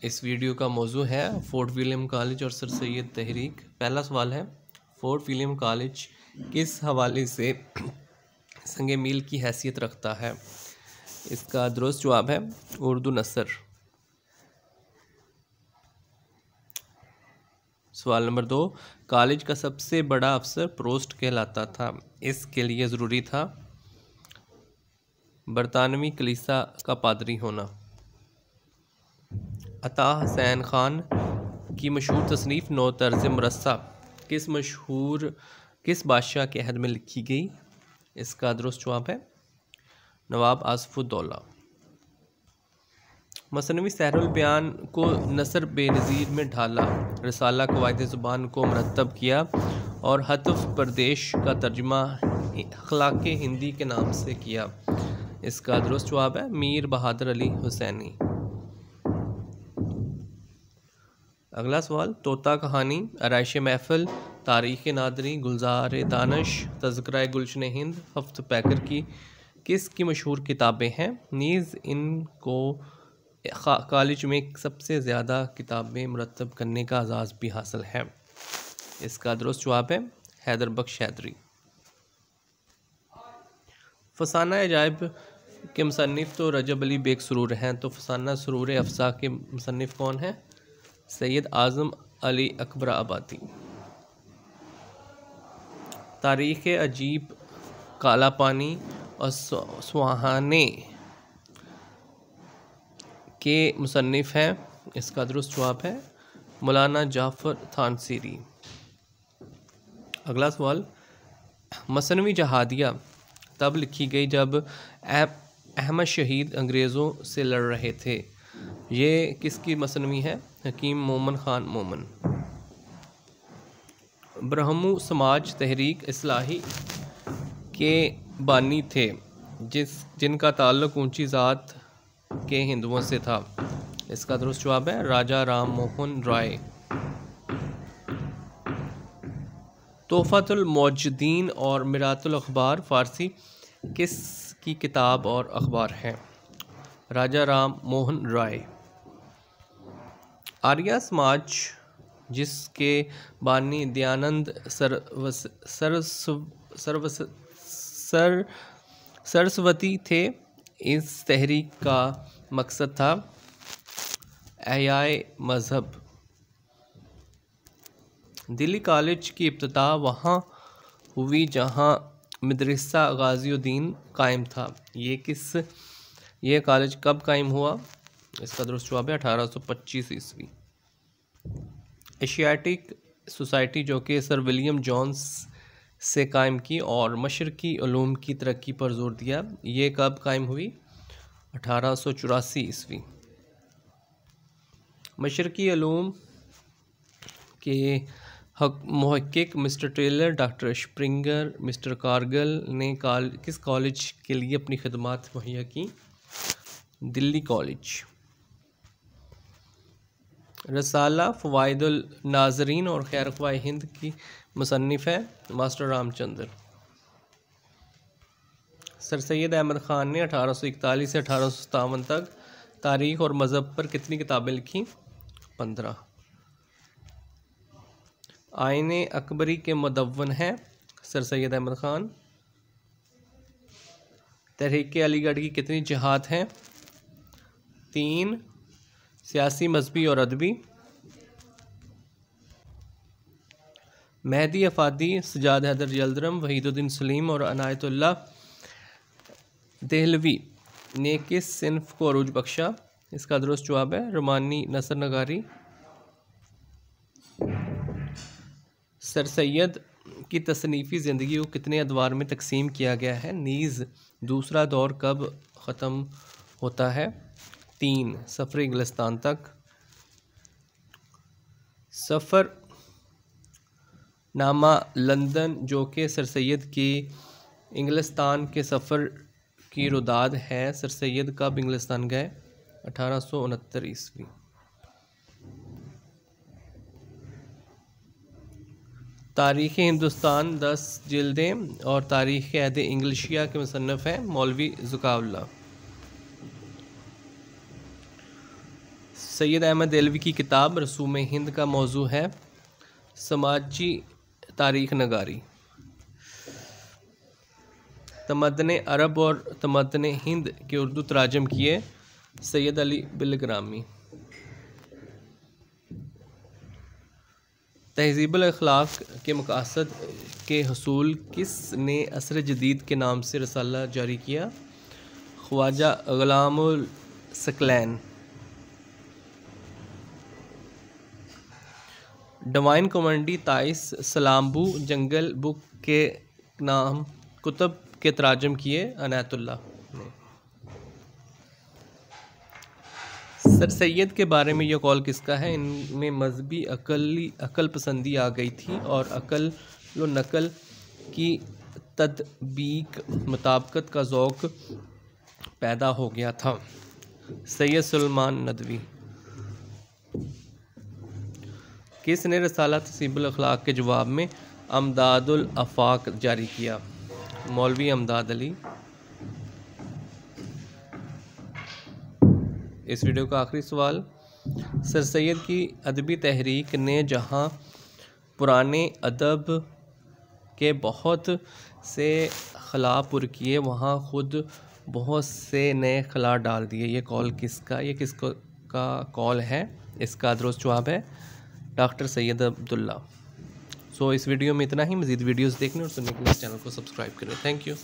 इस वीडियो का मौजू है फोर्ट विलियम कॉलेज और सर सैयद तहरीक। पहला सवाल है, फोर्ट विलियम कॉलेज किस हवाले से संगे मील की हैसियत रखता है? इसका दुरुस्त जवाब है उर्दू नसर। सवाल नंबर 2, कॉलेज का सबसे बड़ा अफसर प्रोस्ट कहलाता था। इसके लिए ज़रूरी था बरतानवी कलीसा का पादरी होना। अता हुसैन खान की मशहूर तसनीफ़ नौ तर्ज़ मरस्सा किस बादशाह के अहद में लिखी गई? इसका दुरुस्त जवाब है नवाब आसिफुद्दौला। मसनवी सहरुल बयान को नसर बेनज़ीर में ढाला, रिसाला कवायद ज़ुबान को मरतब किया और हतफ़ प्रदेश का तर्जुमा अखलाक़े हिंदी के नाम से किया। इसका दुरुस्त जवाब है मीर बहादुर अली हुसैनी। अगला सवाल, तोता कहानी, आराइश महफिल, तारीख़ नादरी, गुलजार दानश, तज़किरा गुलशन हिंद, हफ्त पैकर की किसकी मशहूर किताबें हैं? नीज़ इनको कॉलेज में सबसे ज़्यादा किताबें मुरतब करने का एजाज़ भी हासिल है। इसका दुरुस्त जवाब है हैदर बख्श हैदरी। फसाना अजाइब के मुसन्निफ़ तो रजब अली बेग सुरूर हैं, तो फसाना सुरूर अफ़ज़ा के मुसन्निफ़ कौन हैं? सैयद आज़म अली अकबर आबादी। तारीख़ अजीब, काला पानी और सुहाने के मुसन्निफ़ हैं। इसका दुरुस्त जवाब है मौलाना जाफ़र थानसीरी। अगला सवाल, मसनवी जहादिया तब लिखी गई जब अहमद शहीद अंग्रेज़ों से लड़ रहे थे। ये किसकी मसनवी है? हकीम मोमन ख़ान मोमन। ब्रह्मो समाज तहरीक इस्लाही के बानी थे जिनका ताल्लुक़ ऊंची ज़ात के हिंदुओं से था। इसका दुरुस्त जवाब है राजा राम मोहन राय। तोहफ़तुल मौजूदीन और मिरातुल अखबार फ़ारसी किस की किताब और अखबार हैं? राजा राम मोहन राय। आर्या समाज जिसके बानी दयानंद सरस्वती थे, इस तहरीक का मकसद था एहयाए मज़हब। दिल्ली कॉलेज की इब्तिदा वहाँ हुई जहाँ मदरसा गाज़िउद्दीन कायम था। ये कॉलेज कब कायम हुआ? इसका दुरुस्त जवाब है 1825 ईस्वी। एशियाटिक सोसाइटी जो कि सर विलियम जोन्स से कायम की और मशरकी उलूम की तरक्की पर जोर दिया, ये कब कायम हुई? 1884 ईस्वी। मशरकी उलूम के मुहक्किक mister Taylor, doctor Springer, mister Cargill ने किस कॉलेज के लिए अपनी खिदमात मुहैया की? दिल्ली कॉलेज। रसाला फ़वाइदुल नाज़रीन और खैर-ख्वाह हिंद की मुसन्निफ़ है मास्टर रामचंद्र। सर सैयद अहमद ख़ान ने 1841 से 1857 तक तारीख़ और मज़हब पर कितनी किताबें लिखीं? 15। आईने अकबरी के मुदव्वन हैं सर सैयद अहमद ख़ान। तहरीक अलीगढ़ की कितनी जिहाद हैं? 3, सियासी, मजहबी और अदबी। मेहदी अफादी, सजाद हैदर यल्दरम, वहीदुद्दीन सलीम और अनायतुल्लाह देहलवी ने किस सिन्फ को अरूज बख्शा? इसका दुरुस्त जवाब है रुमानी नसर नगारी। सर सैयद की तसनीफ़ी ज़िंदगी को कितने अदवार में तकसीम किया गया है? नीज़ दूसरा दौर कब ख़त्म होता है? 3, सफ़र इंग्लिस्तान तक। सफ़र नामा लंदन जो कि सर सैयद की इंग्लिस्तान के सफ़र की रुदाद है, सर सैयद कब इंग्लिस्तान गए? 1869 ईस्वी। तारीख़ हिंदुस्तान 10 जिल्दें और तारीख़ अहद इंग्लिशिया के मुसन्निफ़ हैं मौलवी ज़ुकाउल्लाह। सैयद अहमद देलवी की किताब रसूम हिंद का मौजू है समाजी तारीख नगारी। तमद्दन अरब और तमद्दन हिंद के उर्दू तराजम किए सैयद अली बिलग्रामी। तहज़ीबुल अखलाक के मकासद के हसूल किस ने असर जदीद के नाम से रसाला जारी किया? ख्वाजा ग़ुलामुल सकलैन। डिवाइन कॉमेडी ताइस सलाम्बू जंगल बुक के नाम कुतुब के तराजम किए अनायतुल्लाह ने। सर सैयद के बारे में यह कौल किसका है? इनमें मजहबी अकल पसंदी आ गई थी और अकल व नकल की तदबीक मुताबकत का ज़ौक़ पैदा हो गया था। सैयद सुलेमान नदवी। किसने रसाला तहज़ीबुल अखलाक के जवाब में अमदादुल आफ़ाक जारी किया? मौलवी अमदाद अली। इस वीडियो का आखिरी सवाल, सर सैयद की अदबी तहरीक ने जहाँ पुराने अदब के बहुत से खला पुर किए, वहाँ ख़ुद बहुत से नए खला डाल दिए। ये कौल किसका का कौल है? इसका दुरुस्त जवाब है डॉक्टर सैयद अब्दुल्ला। इस वीडियो में इतना ही। मज़ीद वीडियोस देखने और सुनने के लिए इस चैनल को सब्सक्राइब करें। Thank you.